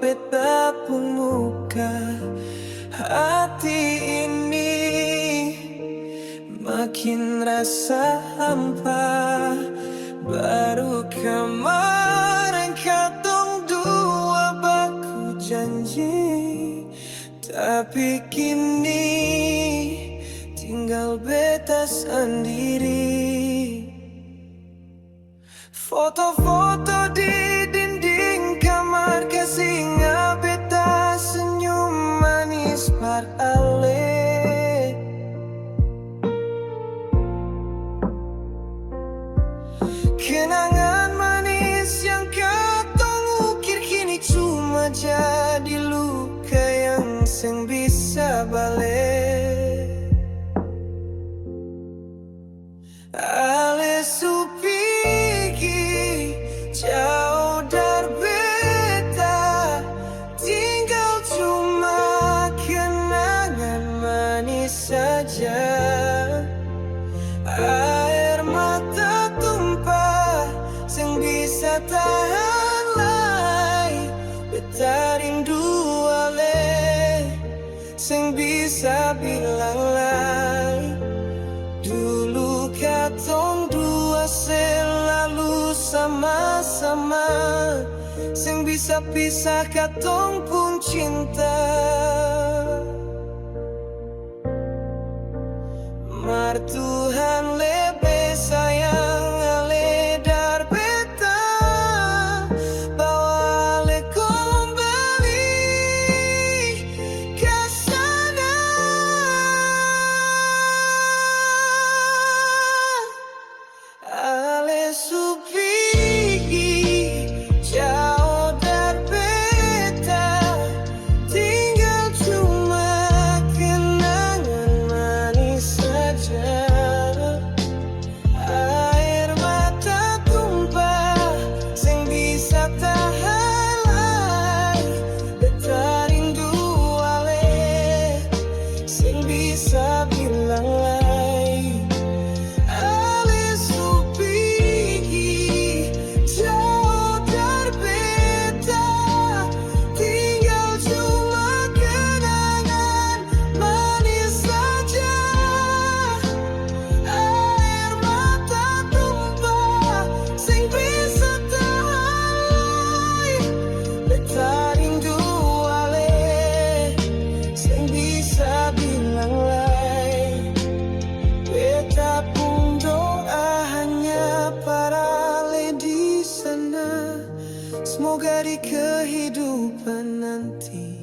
beta pun muka hati ini makin rasa hampa. Baru kemarin katong dua baku janji, tapi kini tinggal beta sendiri. Foto-foto di dinding kamar kasih beta senyum manis par ale. Kenangan manis yang katong ukir kini cuma jadi luka yang seng bisa balik. Ale su pigi jauh dari beta, tinggal cuma kenangan manis saja. Air mata tumpah seng bisa tahan lai, beta rindu ale seng bisa bilang lai. Dulu katong dua selalu sama-sama, seng bisa pisah katong pun cinta. Mar Tuhan lebih sayang ale dar beta, bawa ale kembali ke sana. Ale su pigi jauh dari beta, tinggal cuma kenangan manis saja. Air mata tumpah seng bisa tahan lai, beta rindu ale seng bisa bilang lai. Ale su pigi jauh dari beta, tinggal cuma kenangan manis saja. Air mata tumpah seng bisa tahan lai, beta rindu ale seng bisa bilang lai. Beta pun doa hanya para ale di sana, semoga di kehidupan nanti